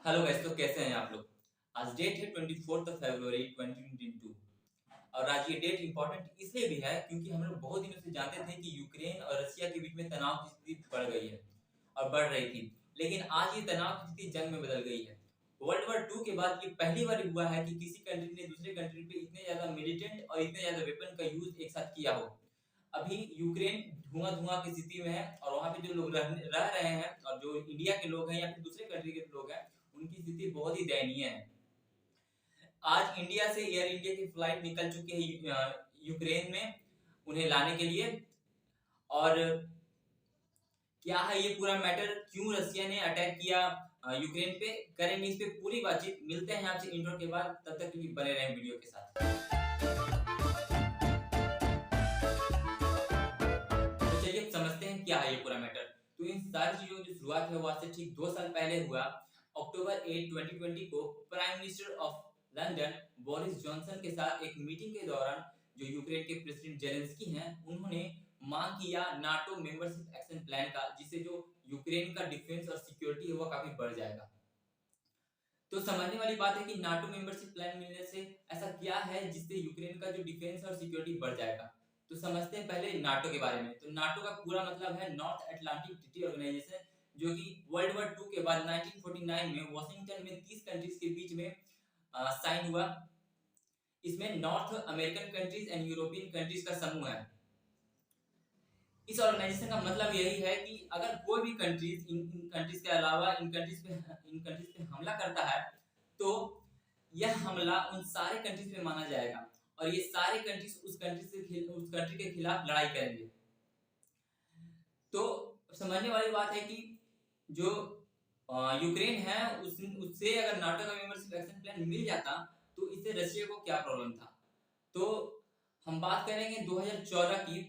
Hello guys, तो कैसे हैं आप लोग। आज डेट है 24 फरवरी 2022। और आज ये डेट इंपॉर्टेंट इसलिए भी है क्योंकि हम लोग बहुत दिनों से जानते थे कि यूक्रेन और रशिया के बीच में तनाव की स्थिति बढ़ गई है और बढ़ रही थी। लेकिन आज ये तनाव की स्थिति जंग में बदल गई है। वर्ल्ड वॉर टू के बाद ये पहली बार हुआ है कि किसी कंट्री ने दूसरे कंट्री पे इतने ज्यादा मिलिटेंट और इतने ज्यादा वेपन का यूज एक साथ किया हो। अभी यूक्रेन धुआं धुआं की स्थिति में है और वहां पे जो लोग रह रहे हैं और जो इंडिया के लोग हैं या फिर दूसरे कंट्री के लोग हैं, उनकी स्थिति बहुत ही दयनीय है। आज इंडिया से एयर इंडिया की फ्लाइट निकल चुकी है यूक्रेन में उन्हें लाने के लिए। और क्या है ये पूरा मैटर, क्यों रसिया ने अटैक किया यूक्रेन पे, करेंगे इस पे पूरी बातचीत। मिलते हैं आपसे इंट्रो के बाद, तब तक के लिए बने रहें वीडियो के साथ। तो चलिए अब समझते हैं क्या है ये पूरा मैटर। तो इन सारी चीजों की शुरुआत है वो आज से ठीक 2 साल पहले हुआ। अक्टूबर 8 2020 को prime minister of London Boris Johnson के साथ एक मीटिंग के दौरान जो यूक्रेन के प्रेसिडेंट जेलेंस्की हैं, उन्होंने मांग किया नाटो मेंबरशिप एक्शन प्लान का, जिससे जो यूक्रेन का डिफेंस और सिक्योरिटी है वो काफी बढ़ जाएगा। तो समझने वाली बात है कि नाटो मेंबरशिप प्लान मिलने से ऐसा क्या है जिससे यूक्रेन का जो डिफेंस और सिक्योरिटी बढ़ जाएगा। तो समझते हैं पहले नाटो के बारे में। तो नाटो का पूरा मतलब है नॉर्थ अटलांटिक ट्रीटी ऑर्गेनाइजेशन, जो कि वर्ल्ड वॉर टू के बाद 1949 में वॉशिंगटन में 30 कंट्रीज के बीच में साइन हुआ। इसमें north American countries and European countries का समूह है। इस ऑर्गेनाइजेशन का मतलब यही है कि अगर कोई भी कंट्रीज इन कंट्रीज के अलावा इन कंट्रीज पे हमला करता है, तो यह हमला उन सारे कंट्रीज पे माना जाएगा और ये सारे कंट्रीज उस कंट्री के खिलाफ लड़ाई करेंगे। तो समझने वाली बात है कि जो यूक्रेन है उससे अगर नाटो का मेंबरशिप एक्शन प्लान मिल जाता, तो इससे रशिया को क्या प्रॉब्लम था। तो हम बात करेंगे 2014 की,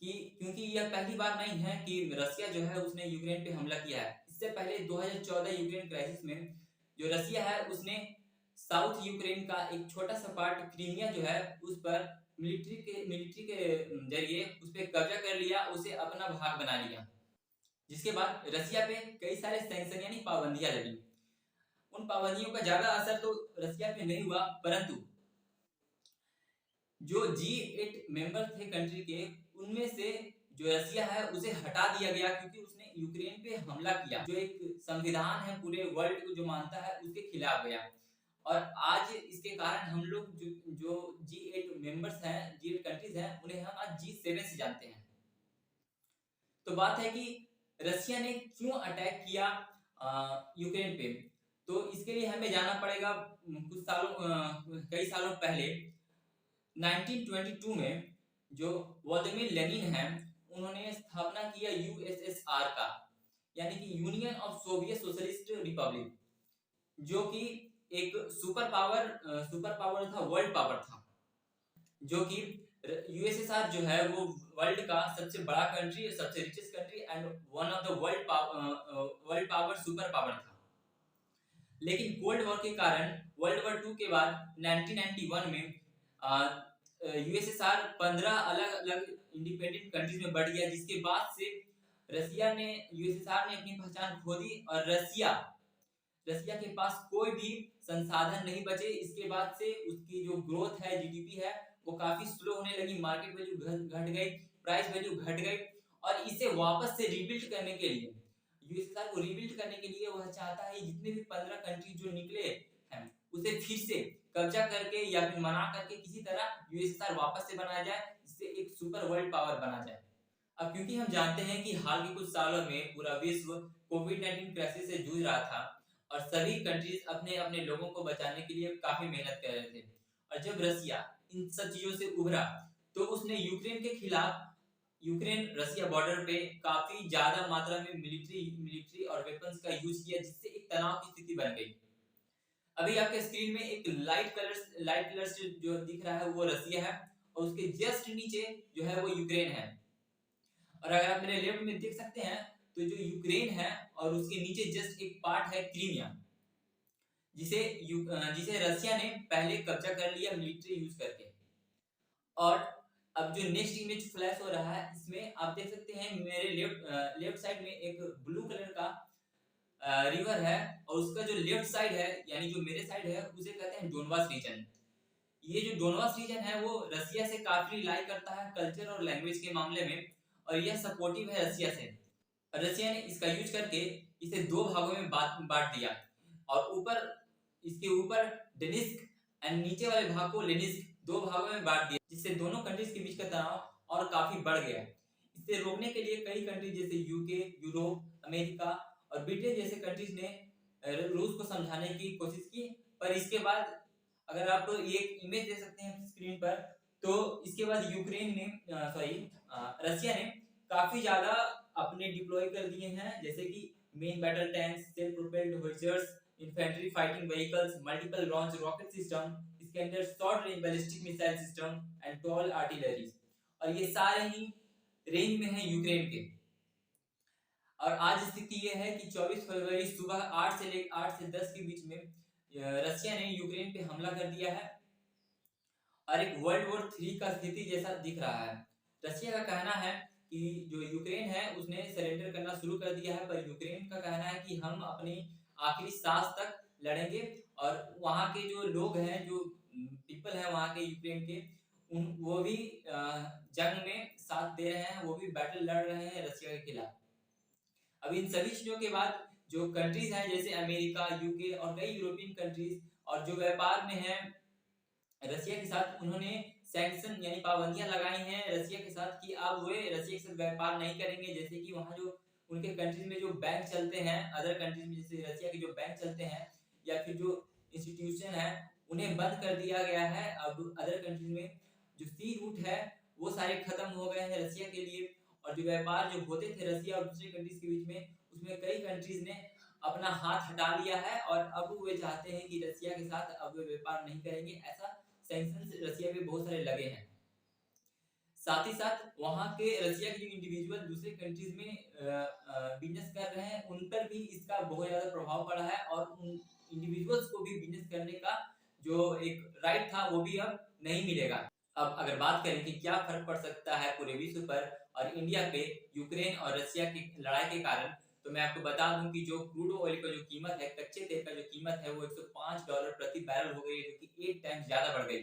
कि क्योंकि यह पहली बार नहीं है कि रसिया जो है उसने यूक्रेन पे हमला किया है। इससे पहले 2014 यूक्रेन क्राइसिस में जो रसिया है उसने साउथ यूक्रेन का एक छोटा सा पार्ट क्रीमिया जो है उस पर मिलिट्री के जरिए उस पर कब्जा कर लिया, उसे अपना भाग बना लिया। जिसके बाद रसिया पे कई सारे सैंक्शन यानी पाबंदियां लगी। उन पाबंदियों का ज्यादा असर तो रसिया पे नहीं हुआ, परंतु जो G8 मेंबर थे कंट्री के, उनमें से जो रसिया है उसे हटा दिया गया क्योंकि उसने यूक्रेन पे हमला किया, जो एक संविधान है पूरे वर्ल्ड को जो मानता है उसके खिलाफ गया। और आज इसके कारण हम लोग जो G8 मेंबर्स हैं, G8 कंट्रीज हैं, उन्हें हम आज G7 से जानते हैं। तो बात है कि रसिया ने क्यों अटैक किया यूक्रेन पे। तो इसके लिए हमें जाना पड़ेगा कई सालों पहले। 1922 में जो व्लादिमीर लेनिन है, उन्होंने स्थापना किया यूएसएसआर का, यानी कि union of Soviet socialist Republic, जो कि एक सुपर पावर था, वर्ल्ड पावर था। जो कि यूएसएसआर जो है वो वर्ल्ड का सबसे बड़ा कंट्री, सबसे richest country and one of the world power super power था। लेकिन कोल्ड वॉर के कारण वर्ल्ड वॉर टू के बाद 1991 में यूएसएसआर 15 अलग अलग इंडिपेंडेंट कंट्रीज में बढ़ गया, जिसके बाद से यूएसएसआर ने अपनी पहचान खो दी और रसिया के पास कोई भी संसाधन नहीं बचे। इसके बाद से उसकी जो ग्रोथ है, जीडीपी है, वो काफी स्लो होने लगी, मार्केट वैल्यू घट गई, प्राइस वैल्यू घट गई। और इसे वापस से रिबिल्ड करने के लिए, यूएसएसआर को रिबिल्ड करने के लिए वह चाहता है जितने भी 15 कंट्री जो निकले हैं उसे फिर से कब्जा करके या फिर मना करके किसी तरह यूएसएसआर वापस से बनाया जाए, जिससे एक सुपर वर्ल्ड पावर बना जाए। अब क्योंकि हम जानते हैं कि हाल के कुछ सालों में पूरा विश्व कोविड-19 क्राइसिस से जूझ रहा था और सभी कंट्रीज अपने अपने लोगों को बचाने के लिए काफी मेहनत कर रहे थे। और जब रसिया इन सब चीजों से उभरा, तो उसने यूक्रेन के खिलाफ यूक्रेन रसिया बॉर्डर पे काफी ज्यादा मात्रा में मिलिट्री और वेपन्स का यूज किया, जिससे एक तनाव की स्थिति बन गई। अभी आपके स्क्रीन में एक लाइट कलर से जो दिख रहा है वो रसिया है और उसके जस्ट नीचे जो है वो यूक्रेन है। और अगर आप मेरे लेफ्ट में देख सकते हैं तो जो यूक्रेन है और उसके नीचे जस्ट एक पार्ट है क्रीमिया, जिसे रसिया ने पहले कब्जा कर लिया मिलिट्री यूज करके। और अब जो नेक्स्ट इमेज फ्लैश हो रहा है, इसमें आप देख सकते हैं मेरे लेफ्ट साइड में एक ब्लू कलर का रिवर है और उसका जो लेफ्ट साइड है यानी जो मेरे साइड है उसे कहते हैं डोनबास रीजन। ये जो डोनबास रीजन है वो रसिया से काफी रिलाई करता है कल्चर और लैंग्वेज के मामले में, और यह सपोर्टिव है रसिया से। रसिया ने इसका यूज करके इसे दो भागों में बांट दिया, और इसके ऊपर डेनिस्क एंड नीचे वाले भाग को लेनिस्क दो भागों में बांट दिया, जिससे दोनों कंट्रीज के बीच का तनाव और काफी बढ़ गया। इसे रोकने के लिए कई कंट्रीज जैसे यूके, यूरोप, अमेरिका और ब्रिटेन जैसे कंट्रीज ने रूस को समझाने की कोशिश की। पर इसके बाद अगर आप ये इमेज दे सकते हैं स्क्रीन पर, तो इसके बाद यूक्रेन ने रसिया ने काफी ज्यादा अपने डिप्लॉय कर दिए हैं, जैसे कि main battle tanks, self propelled howitzers, infantry fighting vehicles, multiple launch rocket system, इसके अंदर short range ballistic missile system and tall artillery, और ये सारे ही रेंज में हैं यूक्रेन के। और आज स्थिति ये है कि 24 फरवरी सुबह 8 से 10 के बीच में रसिया ने यूक्रेन पे हमला कर दिया है, और एक वर्ल्ड वॉर 3 का स्थिति जैसा दिख रहा है। रसिया का कहना है कि जो यूक्रेन है उसने सरेंडर करना शुरू कर दिया है, पर यूक्रेन का कहना है कि हम अपनी आखिरी सांस तक लड़ेंगे, और वहां के जो लोग हैं, जो पीपल हैं वहां के यूक्रेन के, वो भी जंग में साथ दे रहे हैं, वो भी बैटल लड़ रहे हैं रसिया के खिलाफ। अब इन सभी चीजों के बाद जो कंट्रीज हैं जैसे अमेरिका, यूके और कई यूरोपियन कंट्रीज, और जो व्यापार में है रसिया के साथ, उन्होंने सैंक्शन यानी पाबंदियां लगाई हैं रसिया के साथ कि अब वे रसिया के साथ व्यापार नहीं करेंगे। जैसे कि वहां जो उनके कंट्रीज में जो बैंक चलते हैं, अदर कंट्रीज में जैसे रसिया के जो बैंक चलते हैं या फिर जो इंस्टीट्यूशन है, उन्हें बंद कर दिया गया है। अब अदर कंट्रीज में जो सी रूट है वो सारे खत्म हो गए हैं रसिया के लिए, और जो व्यापार जो होते थे रसिया और दूसरे कंट्रीज के बीच में, उसमें कई कंट्रीज ने अपना हाथ हटा लिया है, और अब वे चाहते हैं कि रसिया के साथ अब वे व्यापार नहीं करेंगे। ऐसा सैंक्शंस रसिया पे बहुत सारे लगे हैं। साथ ही साथ वहां के रसिया के जो इंडिविजुअल दूसरे कंट्रीज में बिजनेस कर रहे हैं, उन पर भी इसका बहुत ज्यादा प्रभाव पड़ा है, और उन इंडिविजुअल्स को भी बिजनेस करने का जो एक राइट था वो भी अब नहीं मिलेगा। अब अगर बात करें कि क्या फर्क पड़ सकता है पूरे विश्व पर और इंडिया पे यूक्रेन और रसिया की लड़ाई के कारण, तो मैं आपको बता दूं कि जो क्रूड ऑयल का जो कीमत है, कच्चे तेल का जो कीमत है, वो $105 प्रति बैरल हो गई है, जो कि 8 टाइम्स ज्यादा बढ़ गई।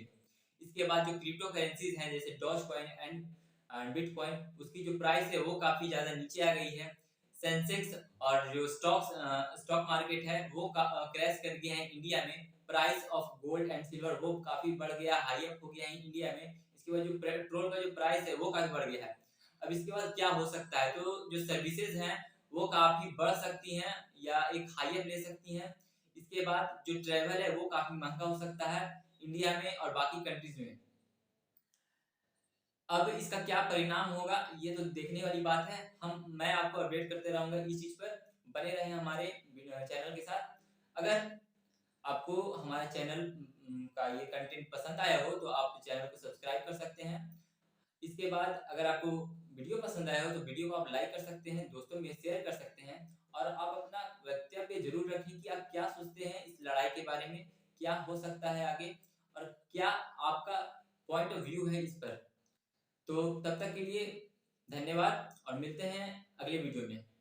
इसके बाद जो क्रिप्टो करेंसीज हैं जैसे डॉज कॉइन एंड बिटकॉइन, उसकी जो प्राइस है वो काफी ज्यादा नीचे आ गई है। सेंसेक्स और जो स्टॉक मार्केट है वो क्रैश कर गया है इंडिया में। Price of gold and silver वो काफी बढ़ गया, हाई अप हो गया है इंडिया में। इसके बाद जो पेट्रोल का जो प्राइस है वो काफी बढ़ गया है। अब इसके बाद क्या हो सकता है, तो जो सर्विसेज हैं वो काफी बढ़ सकती हैं या एक हाई अप ले सकती हैं। इसके बाद जो ट्रेवल है वो काफी महंगा हो सकता है इंडिया में और बाकी कंट्रीज में। अब इसका क्या परिणाम होगा ये तो देखने वाली बात है। मैं आपको अपडेट करते रहूंगा इस चीज पर। बने रहे हमारे चैनल के साथ। अगर आपको हमारे चैनल का ये कंटेंट पसंद आया हो तो आप चैनल को सब्सक्राइब कर सकते हैं। इसके बाद अगर आपको वीडियो पसंद आया हो तो वीडियो को आप लाइक कर सकते हैं, दोस्तों में शेयर कर सकते हैं, और आप अपना वक्तव्य जरूर रखें कि आप क्या सोचते हैं इस लड़ाई के बारे में, क्या हो सकता है आगे, और क्या आपका पॉइंट ऑफ व्यू है इस पर। तो तब तक के लिए धन्यवाद, और मिलते हैं अगले वीडियो में।